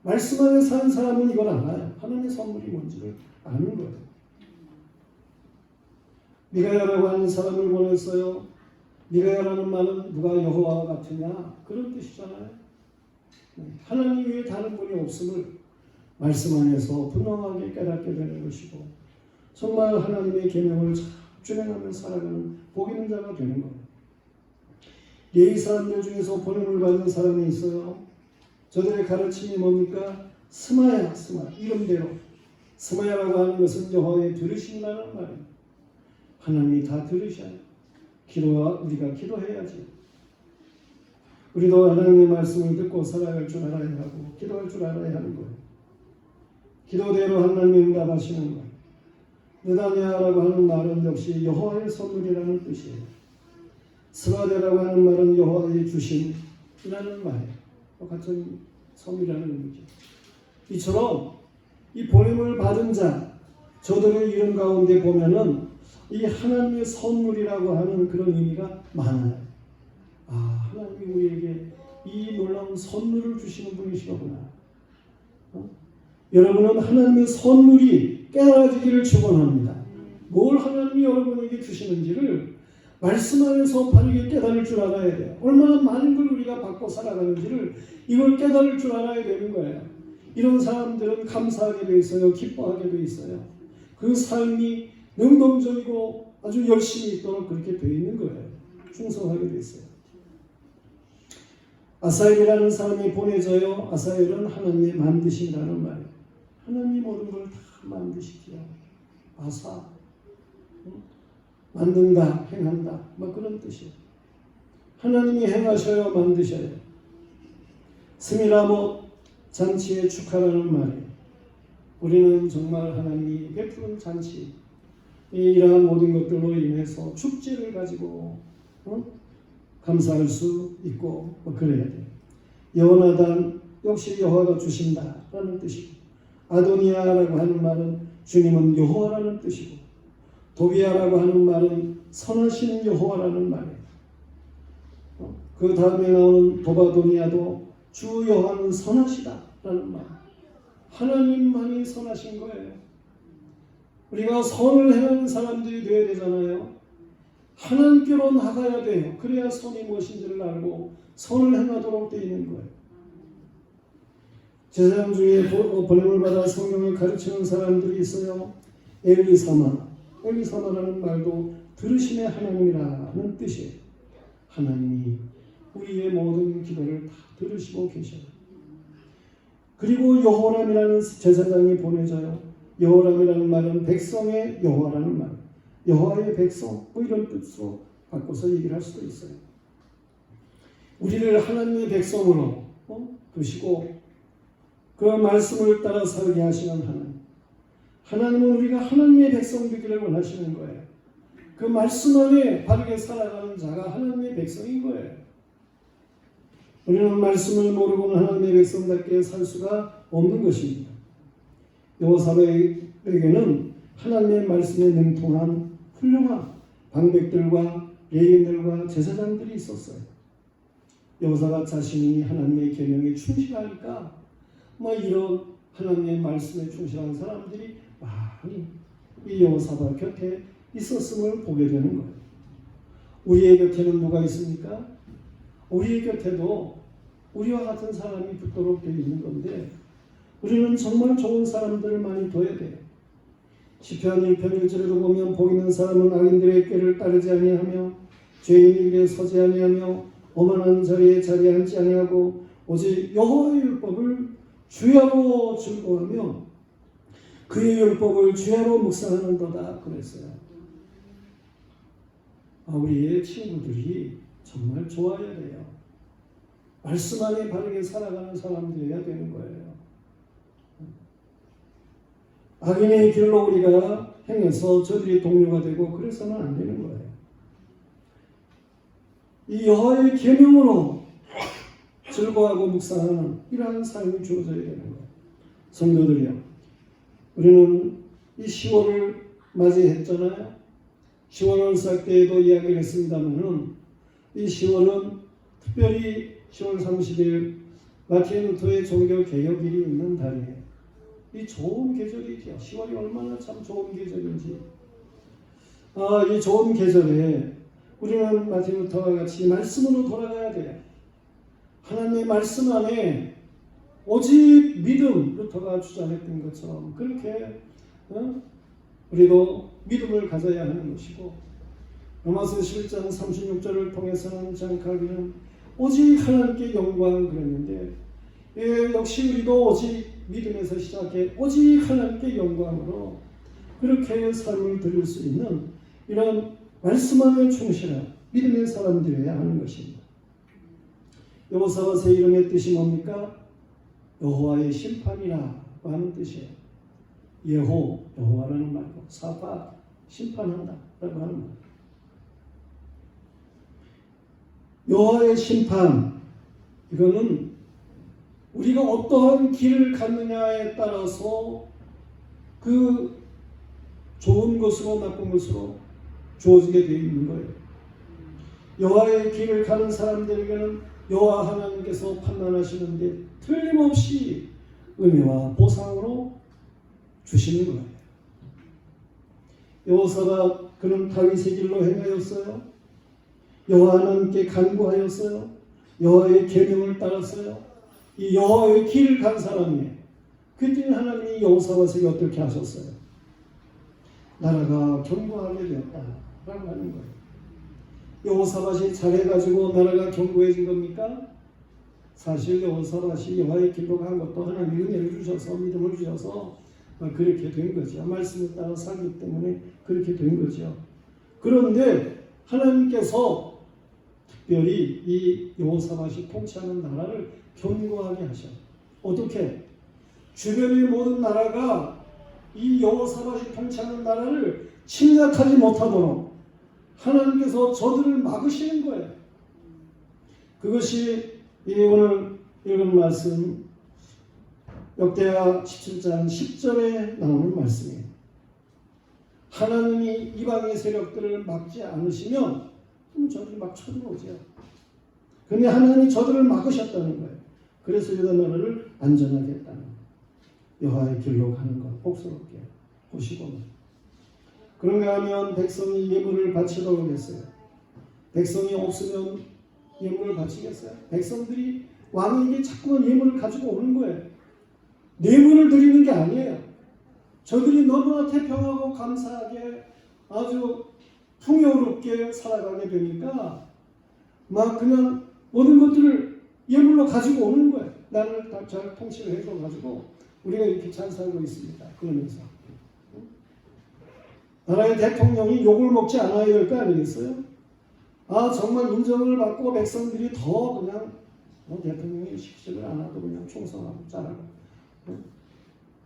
말씀 안에 사는 사람은 이걸 알아요. 하나님의 선물이 뭔지를 아는 거예요. 미가야라고 하는 사람을 보냈어요. 미가야라는 말은 누가 여호와와 같으냐 그런 뜻이잖아요. 하나님 외에 다른 분이 없음을 말씀 안에서 분명하게 깨닫게 되는 것이고, 정말 하나님의 계명을 잘 준행하며 살아가는 복 있는 자가 되는 거예요. 예의 사람들 중에서 보냄을 받는 사람이 있어요. 저들의 가르침이 뭡니까? 스마야, 이름대로. 스마야라고 하는 것은 여호와의 들으신다는 말이에요. 하나님이 다 들으셔요. 우리가 기도해야지. 우리도 하나님의 말씀을 듣고 살아갈 줄 알아야 하고 기도할 줄 알아야 하는 거예요. 기도대로 하나님이 응답하시는 거예요. 느다냐라고 하는 말은 역시 여호와의 선물이라는 뜻이에요. 스바데라고 하는 말은 여호와의 주심이라는 말이에요. 같은 선물이라는 의미죠. 이처럼 이 보냄을 받은 자, 저들의 이름 가운데 보면은 이 하나님의 선물이라고 하는 그런 의미가 많아요. 하나님이 우리에게 이 놀라운 선물을 주시는 분이시구나. 여러분은 하나님의 선물이 깨달아지기를 축원합니다. 뭘 하나님이 여러분에게 주시는지를 말씀 안에서 바르게 깨달을 줄 알아야 돼요. 얼마나 많은 걸 우리가 받고 살아가는지를 이걸 깨달을 줄 알아야 되는 거예요. 이런 사람들은 감사하게 돼 있어요. 기뻐하게 돼 있어요. 그 삶이 능동적이고 아주 열심히 있도록 그렇게 되어 있는 거예요. 충성하게 돼 있어요. 아사엘이라는 사람이 보내져요. 아사엘은 하나님의 만드신다는 말이에요. 하나님이 모든 걸 다 만드시기야. 만든다, 행한다, 그런 뜻이에요. 하나님이 행하셔요, 만드셔요. 스미라못 잔치의 축하라는 말이에요. 우리는 정말 하나님이 베푸는 잔치, 이러한 모든 것들로 인해서 축제를 가지고 감사할 수 있고 그래야 돼요. 여호나단 역시 여호와가 주신다라는 뜻이고, 아도니아라고 하는 말은 주님은 여호와라는 뜻이고, 도비아라고 하는 말은 선하신 여호와라는 말이에요. 그 다음에 나오는 도바도니아도 주 여호와는 선하시다라는 말. 하나님만이 선하신 거예요. 우리가 선을 행하는 사람들이 되어야 되잖아요. 하나님께로 나가야 돼요. 그래야 선이 무엇인지를 알고 선을 행하도록 되어 있는 거예요. 제사장 중에 번영을 받아 성경을 가르치는 사람들이 있어요. 엘리사마라는 말도 들으심의 하나님이라는 뜻이에요. 하나님이 우리의 모든 기도를 다 들으시고 계셔요. 그리고 여호람이라는 제사장이 보내져요. 여호람이라는 말은 백성의 여호와라는 말, 여호와의 백성 뭐 이런 뜻으로 바꿔서 얘기를 할 수도 있어요. 우리를 하나님의 백성으로 두시고 그 말씀을 따라 살게 하시는 하나님. 하나님은 우리가 하나님의 백성 되기를 원하시는 거예요. 그 말씀 안에 바르게 살아가는 자가 하나님의 백성인 거예요. 우리는 말씀을 모르고는 하나님의 백성답게 살 수가 없는 것입니다. 여호사밧에게는 하나님의 말씀에 능통한 훌륭한 방백들과 레위인들과 제사장들이 있었어요. 여호사밧 자신이 하나님의 계명에 충실하니까 이런 하나님의 말씀에 충실한 사람들이 많이 이 여호사밧 곁에 있었음을 보게 되는 거예요. 우리의 곁에는 누가 있습니까? 우리의 곁에도 우리와 같은 사람이 붙도록 되어 있는 건데 우리는 정말 좋은 사람들을 많이 둬야 돼요. 시편 1편 1절에도 보면 복 있는 사람은 악인들의 꾀를 따르지 아니하며 죄인의 길에 서지 아니하며 오만한 자리에 앉지 아니하고 오직 여호와의 율법을 주야로 즐거워하며 그의 율법을 주야로 묵상하는도다 그랬어요. 우리의 친구들이 정말 좋아야 돼요. 말씀 안에 바르게 살아가는 사람들이어야 되는 거예요. 악인의 길로 우리가 행해서 저들이 동료가 되고 그래서는 안 되는 거예요. 이 여호와의 계명으로 즐거워하고 묵상하는 이러한 삶이 주어져야 되는 거예요. 성도들이요, 우리는 이 10월을 맞이했잖아요. 10월 살 때에도 이야기를 했습니다만은 이 10월은 특별히 10월 30일 마틴 루터의 종교개혁일이 있는 달이에요. 이 좋은 계절이죠. 10월이 얼마나 참 좋은 계절인지. 이 좋은 계절에 우리는 마틴 루터와 같이 말씀으로 돌아가야 돼요. 하나님의 말씀 안에 오직 믿음, 루터가 주장했던 것처럼 그렇게 우리도 믿음을 가져야 하는 것이고, 로마서 11장 36절을 통해서는 잔 칼빈은 오직 하나님께 영광 그랬는데, 역시 우리도 오직 믿음에서 시작해 오직 하나님께 영광으로 그렇게 삶을 드릴 수 있는 이런 말씀 안에 충실한 믿음의 사람들이어야 하는 것입니다. 여호사밧의 이름의 뜻이 뭡니까? 여호와의 심판이라고 하는 뜻이에요. 여호와라는 말이고 사밧, 심판한다라고 하는 말. 여호와의 심판, 이거는 우리가 어떠한 길을 갖느냐에 따라서 그 좋은 것으로 나쁜 것으로 주어지게 되어 있는 거예요. 여호와의 길을 가는 사람들에게는 여호와 하나님께서 판단하시는데 틀림없이 은혜와 보상으로 주시는 거예요. 여호사밧 그는 다윗의 길로 행하였어요. 여호와 하나님께 간구하였어요. 여호와의 계명을 따랐어요. 이 여호와의 길을 간 사람이에요. 그랬더니 하나님이 여호사밧에게 어떻게 하셨어요? 나라가 견고하게 되었다라고 하는 거예요. 여호사밧이 잘해가지고 나라가 견고해진 겁니까? 사실 여호사밧이 여호와의 길로 간 것도 하나님이 은혜를 주셔서 믿음을 주셔서 그렇게 된 거죠. 말씀을 따라 살기 때문에 그렇게 된 거죠. 그런데 하나님께서 특별히 이 여호사밧이 통치하는 나라를 견고하게 하셔. 어떻게? 주변의 모든 나라가 이 여호사밧이 통치하는 나라를 침략하지 못하도록 하나님께서 저들을 막으시는 거예요. 그것이 오늘 읽은 말씀 역대하 17장 10절에 나오는 말씀이에요. 하나님이 이방의 세력들을 막지 않으시면 저들이 막 쳐들어오죠. 그런데 하나님이 저들을 막으셨다는 거예요. 그래서 유다 나라를 안전하게 했다는 거예요. 여호와의 길로 가는 것 복스럽게 보시고 그런가 하면 백성이 예물을 바치러 오겠어요? 백성이 없으면 예물을 바치겠어요? 백성들이 왕에게 자꾸만 예물을 가지고 오는 거예요. 뇌물을 드리는 게 아니에요. 저들이 너무나 태평하고 감사하게 아주 풍요롭게 살아가게 되니까 막 그냥 모든 것들을 예물로 가지고 오는 거예요. 나를 잘 통치를 해줘가지고 우리가 이렇게 잘 살고 있습니다. 그러면서 나라의 대통령이 욕을 먹지 않아야 될 거 아니겠어요? 아 정말 인정을 받고 백성들이 더 그냥 대통령이 시키지를 않아도 그냥 충성하고 잘하고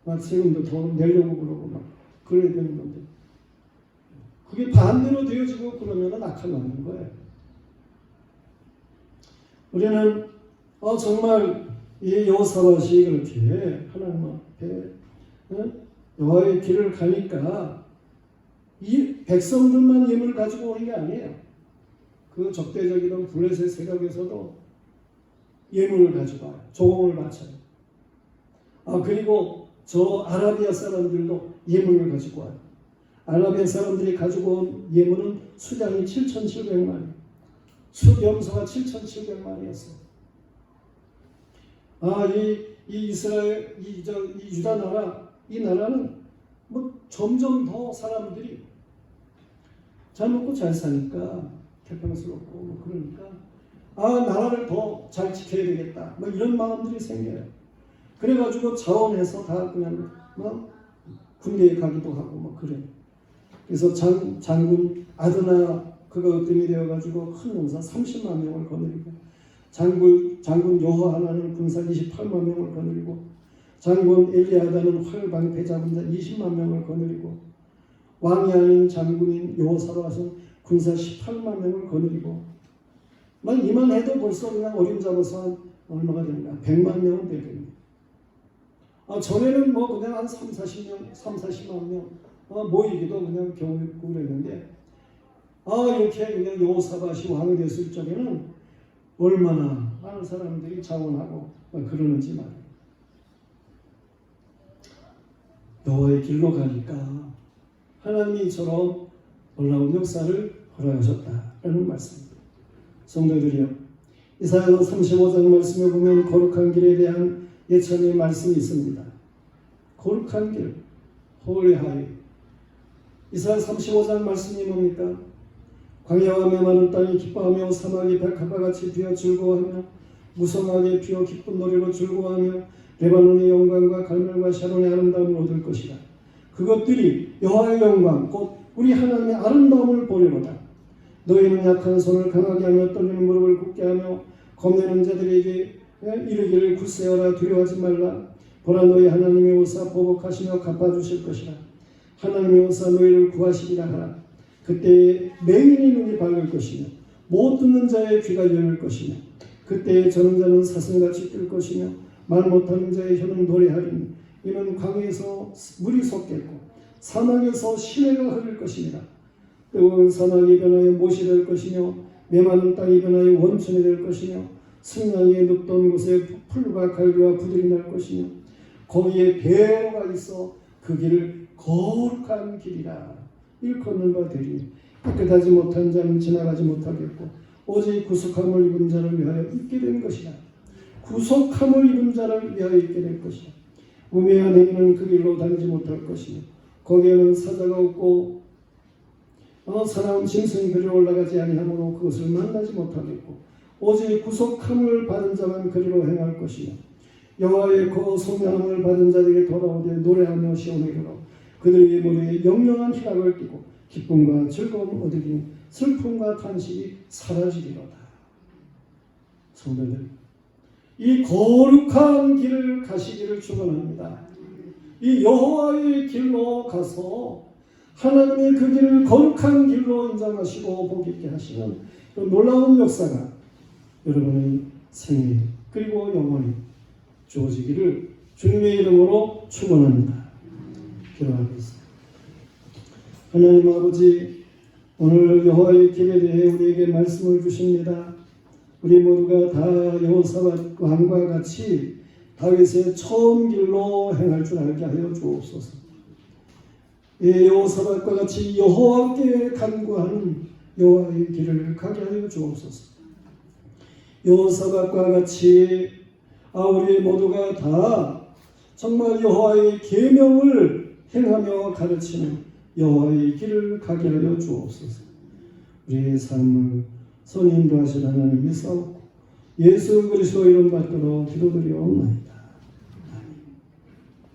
막 세금도 더 내려고 그러고 막 그래야 되는 건데 그게 반대로 되어지고 그러면 악한 나는 거예요. 우리는 정말 이 여호사밧이 그렇게 하나님 앞에 여호와의 길을 가니까 이 백성들만 예물을 가지고 오는 게 아니에요. 그 적대적이던 블레셋 세력에서도 예물을 가지고 와요. 조공을 바쳐요. 그리고 저 아라비아 사람들도 예물을 가지고 와요. 아라비아 사람들이 가지고 온 예물은 수량이 7,700마리, 수염소가 7,700마리였어요. 이 이스라엘, 이 유다 나라, 이 나라는 뭐 점점 더 사람들이 잘 먹고 잘 사니까 태평스럽고 뭐 그러니까 나라를 더 잘 지켜야 되겠다. 뭐 이런 마음들이 생겨요. 그래가지고 자원해서 다 그냥 뭐 군대에 가기도 하고 뭐 그래. 그래서 장군 아드나 그가 으뜸이 되어가지고 큰 용사 30만 명을 거느리고 장군 여호하나는 군사 28만 명을 거느리고 장군 엘리아다는 활방패 잡은 자 20만 명을 거느리고 왕이 아닌 장군인 여호사밧은 군사 18만 명을 거느리고 막 이만해도 벌써 그냥 어림잡아서 한 얼마가 됩니까? 100만 명은 되겠네요. 전에는 뭐 그냥 한 40만 명 모이기도 그냥 겨우 있고 그랬는데 이렇게 그냥 여호사밧이 왕이 됐을 적에는 얼마나 많은 사람들이 자원하고 그러는지 말이에요. 여호와의 길로 가니까 하나님이 이처럼 놀라운 역사를 허락하셨다라는 말씀입니다. 성도들이여, 이사야서 35장 말씀에 보면 거룩한 길에 대한 예천의 말씀이 있습니다. 거룩한 길, Holy Highway. 이사야 35장 말씀이 뭡니까? 광야와 메마른 땅이 기뻐하며 사막이 백합화같이 피어 즐거워하며 무성하게 피어 기쁜 노래로 즐거워하며 레바논의 영광과 갈멜과 샤론의 아름다움을 얻을 것이다. 그것들이 여호와의 영광 곧 우리 하나님의 아름다움을 보려거다. 너희는 약한 손을 강하게 하며 떨리는 무릎을 굳게 하며 겁내는 자들에게 이르기를 굳세어라 두려워하지 말라. 보라 너희 하나님이 오사 보복하시며 갚아주실 것이라. 하나님이 오사 너희를 구하시리라 하라. 그때에 맹인의 눈이 밝을 것이며 못 듣는 자의 귀가 열릴 것이며 그때에 저는 자는 사슴같이 뛸 것이며 말 못하는 자의 혀는 노래하리니 이는 광야에서 물이 솟겠고 사막에서 시내가 흐를 것이니라. 뜨거운 사막이 변하여 못이 될 것이며 메마른 땅이 변하여 원천이 될 것이며 승냥이 눕던 곳에 풀과 갈비와 부들이 날 것이며 거기에 배로가 있어 그 길을 거룩한 길이라 일컫는 바 되리니 깨끗하지 못한 자는 지나가지 못하겠고 오직 구속함을 입은 자를 위하여 있게 된 것이라. 구속함을 입은 자를 위하여 있게 될 것이라. 우매한 행위는 그 길로 다니지 못할 것이며 거기에는 사자가 없고 사나운 짐승이 그리로 올라가지 아니하므로 그것을 만나지 못하겠고 오직 구속함을 받은 자만 그리로 행할 것이며 여호와의 그 성령함을 받은 자들에게 돌아오되 노래하며 시온에게로 그들의 머리에 영영한 희락을 띠고 기쁨과 즐거움을 얻으리니 슬픔과 탄식이 사라지리로다. 성도들, 이 거룩한 길을 가시기를 축원합니다. 이 여호와의 길로 가서 하나님의 그 길을 거룩한 길로 인정하시고 복 있게 하시는 그 놀라운 역사가 여러분의 생애 그리고 영원히 주어지기를 주님의 이름으로 축원합니다. 기도하겠습니다. 하나님 아버지, 오늘 여호와의 길에 대해 우리에게 말씀을 주십니다. 우리 모두가 다 여호사밧 왕과 같이 다윗의 처음 길로 행할 줄 알게 하여 주옵소서. 여호사밧과 같이 여호와께 간구하는 여호와의 길을 가게 하여 주옵소서. 여호사밧과 같이 우리 모두가 다 정말 여호와의 계명을 행하며 가르치는 여호와의 길을 가게 하여 주옵소서. 우리의 삶을 선인도하신 하나님이 싸웠고 예수 그리스도 이름 받들어 기도드리옵나이다.